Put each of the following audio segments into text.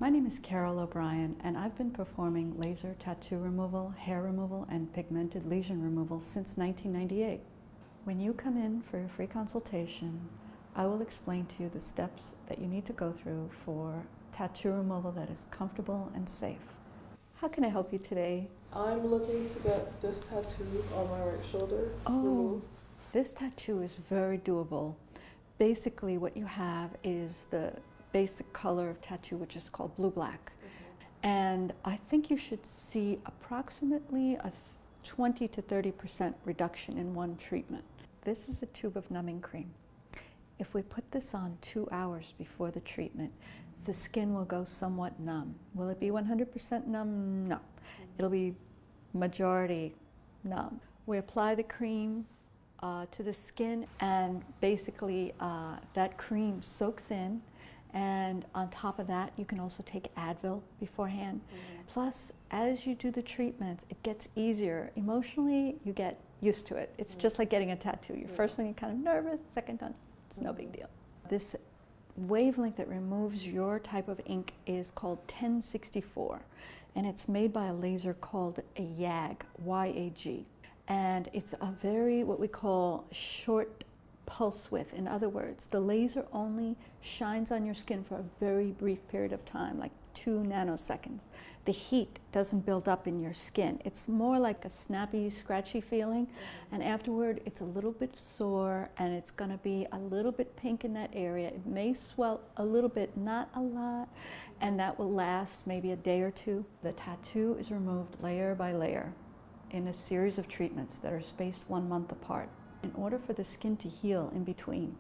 My name is Carol O'Brien, and I've been performing laser tattoo removal, hair removal, and pigmented lesion removal since 1998. When you come in for your free consultation, I will explain to you the steps that you need to go through for tattoo removal that is comfortable and safe. How can I help you today? I'm looking to get this tattoo on my right shoulder removed. This tattoo is very doable. Basically, what you have is the basic color of tattoo, which is called blue-black. And I think you should see approximately a 20 to 30% reduction in one treatment. This is a tube of numbing cream. If we put this on 2 hours before the treatment, the skin will go somewhat numb. Will it be 100% numb? No. It'll be majority numb. We apply the cream to the skin, and basically that cream soaks in, and on top of that you can also take Advil beforehand. Plus, as you do the treatments, it gets easier. Emotionally, you get used to it. It's just like getting a tattoo. Your first one, you're kind of nervous, second time, it's no big deal. This wavelength that removes your type of ink is called 1064, and it's made by a laser called a YAG, Y-A-G. And it's a very, what we call, short pulse width. In other words, the laser only shines on your skin for a very brief period of time, like 2 nanoseconds. The heat doesn't build up in your skin. It's more like a snappy, scratchy feeling, and afterward it's a little bit sore, and it's going to be a little bit pink in that area. It may swell a little bit, not a lot, and that will last maybe a day or two. The tattoo is removed layer by layer in a series of treatments that are spaced 1 month apart in order for the skin to heal in between.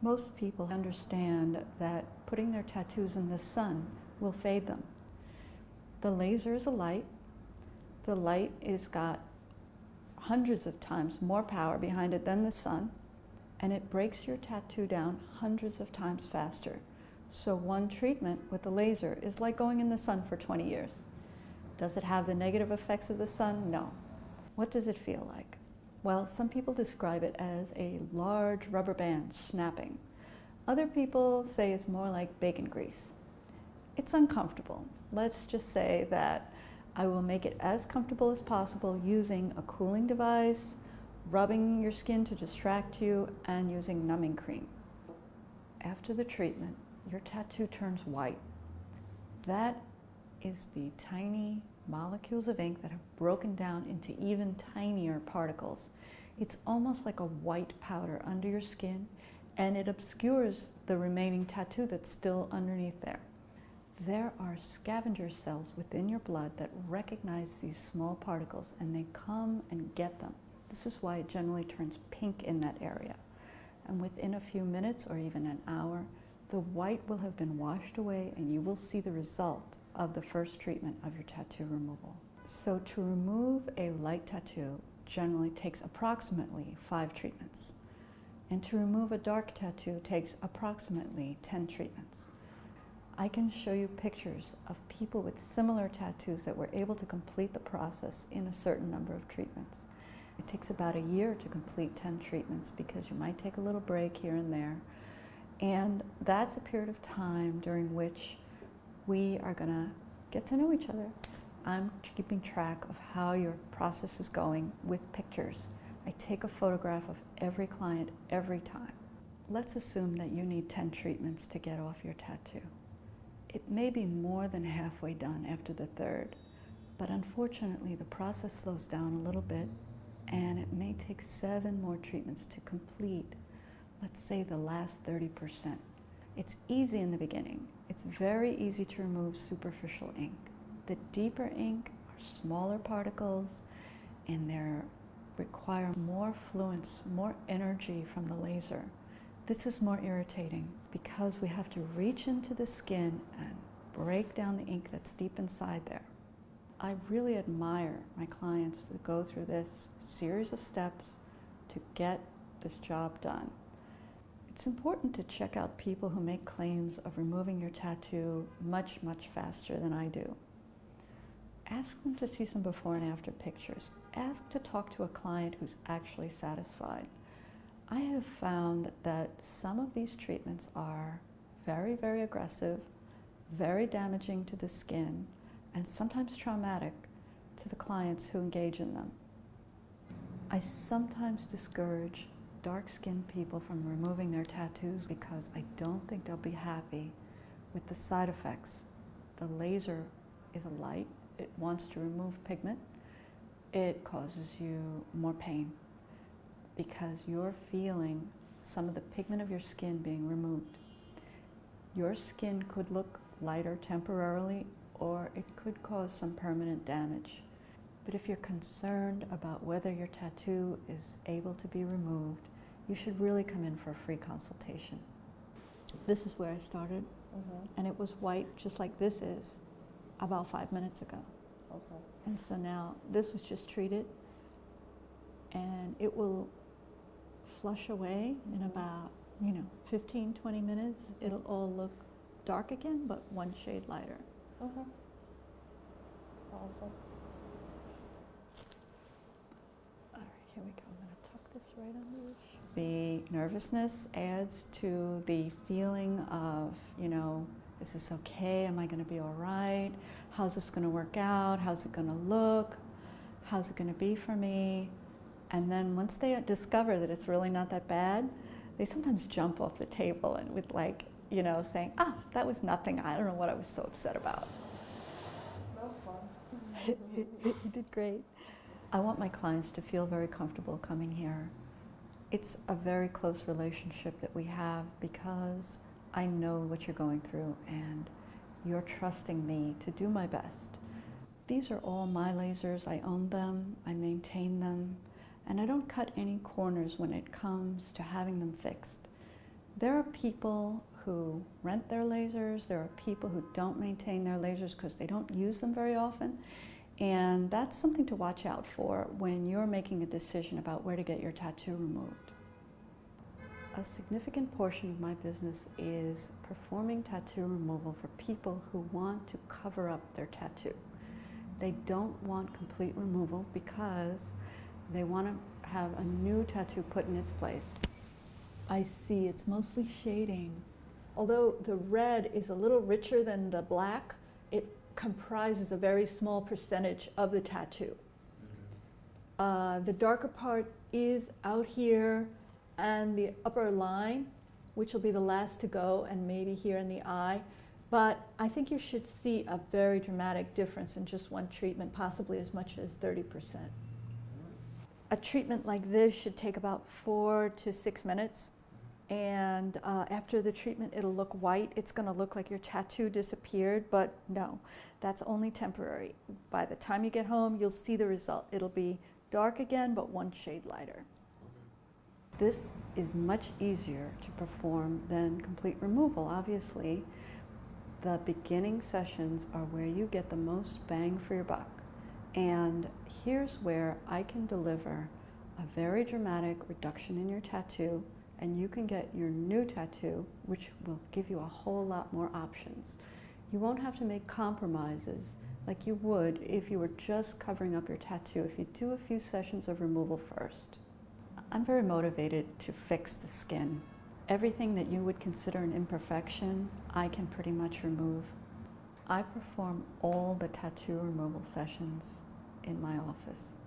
Most people understand that putting their tattoos in the sun will fade them. The laser is a light. The light is got hundreds of times more power behind it than the sun, and it breaks your tattoo down hundreds of times faster. So one treatment with the laser is like going in the sun for 20 years. Does it have the negative effects of the sun? No. What does it feel like? Well, some people describe it as a large rubber band snapping. Other people say it's more like bacon grease. It's uncomfortable. Let's just say that I will make it as comfortable as possible using a cooling device, rubbing your skin to distract you, and using numbing cream. After the treatment, your tattoo turns white. That is the tiny molecules of ink that have broken down into even tinier particles. It's almost like a white powder under your skin, and it obscures the remaining tattoo that's still underneath there. There are scavenger cells within your blood that recognize these small particles, and they come and get them. This is why it generally turns pink in that area. And within a few minutes or even an hour, the white will have been washed away, and you will see the result of the first treatment of your tattoo removal. So to remove a light tattoo generally takes approximately 5 treatments. And to remove a dark tattoo takes approximately 10 treatments. I can show you pictures of people with similar tattoos that were able to complete the process in a certain number of treatments. It takes about a year to complete 10 treatments because you might take a little break here and there. And that's a period of time during which we are going to get to know each other. I'm keeping track of how your process is going with pictures. I take a photograph of every client every time. Let's assume that you need 10 treatments to get off your tattoo. It may be more than halfway done after the 3rd, but unfortunately the process slows down a little bit, and it may take 7 more treatments to complete, let's say, the last 30%. It's easy in the beginning. It's very easy to remove superficial ink. The deeper ink are smaller particles, and they require more fluence, more energy from the laser. This is more irritating because we have to reach into the skin and break down the ink that's deep inside there. I really admire my clients to go through this series of steps to get this job done. It's important to check out people who make claims of removing your tattoo much, much faster than I do. Ask them to see some before and after pictures. Ask to talk to a client who's actually satisfied. I have found that some of these treatments are very, very aggressive, very damaging to the skin, and sometimes traumatic to the clients who engage in them. I sometimes discourage dark-skinned people from removing their tattoos because I don't think they'll be happy with the side effects. The laser is a light. It wants to remove pigment. It causes you more pain because you're feeling some of the pigment of your skin being removed. Your skin could look lighter temporarily, or it could cause some permanent damage. But if you're concerned about whether your tattoo is able to be removed, you should really come in for a free consultation. This is where I started, and it was white just like this is about 5 minutes ago. Okay. And so now this was just treated, and it will flush away in about 15, 20 minutes. It'll all look dark again, but one shade lighter. Okay. Awesome. All right, here we go. I'm going to tuck this right under the shoe. The nervousness adds to the feeling of, is this okay? Am I going to be all right? How's this going to work out? How's it going to look? How's it going to be for me? And then once they discover that it's really not that bad, they sometimes jump off the table and with saying, that was nothing. I don't know what I was so upset about. That was fun. You did great. I want my clients to feel very comfortable coming here. It's a very close relationship that we have because I know what you're going through and you're trusting me to do my best. These are all my lasers. I own them, I maintain them, and I don't cut any corners when it comes to having them fixed. There are people who rent their lasers, there are people who don't maintain their lasers because they don't use them very often, and that's something to watch out for when you're making a decision about where to get your tattoo removed. A significant portion of my business is performing tattoo removal for people who want to cover up their tattoo. They don't want complete removal because they want to have a new tattoo put in its place. I see it's mostly shading. Although the red is a little richer than the black, it comprises a very small percentage of the tattoo. The darker part is out here and the upper line, which will be the last to go, and maybe here in the eye. But I think you should see a very dramatic difference in just one treatment, possibly as much as 30%. A treatment like this should take about 4 to 6 minutes. And after the treatment, it'll look white. It's going to look like your tattoo disappeared, but no, that's only temporary. By the time you get home, you'll see the result. It'll be dark again, but one shade lighter. This is much easier to perform than complete removal, obviously. The beginning sessions are where you get the most bang for your buck. And here's where I can deliver a very dramatic reduction in your tattoo, and you can get your new tattoo, which will give you a whole lot more options. You won't have to make compromises like you would if you were just covering up your tattoo if you do a few sessions of removal first. I'm very motivated to fix the skin. Everything that you would consider an imperfection, I can pretty much remove. I perform all the tattoo removal sessions in my office.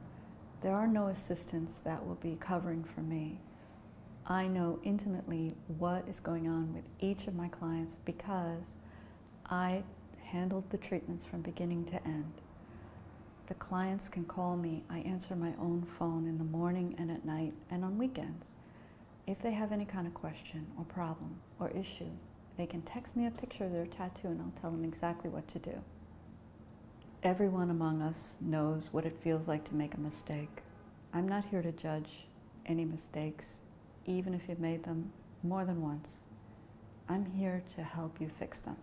There are no assistants that will be covering for me. I know intimately what is going on with each of my clients because I handled the treatments from beginning to end. The clients can call me. I answer my own phone in the morning and at night and on weekends. If they have any kind of question or problem or issue, they can text me a picture of their tattoo and I'll tell them exactly what to do. Everyone among us knows what it feels like to make a mistake. I'm not here to judge any mistakes, even if you've made them more than once. I'm here to help you fix them.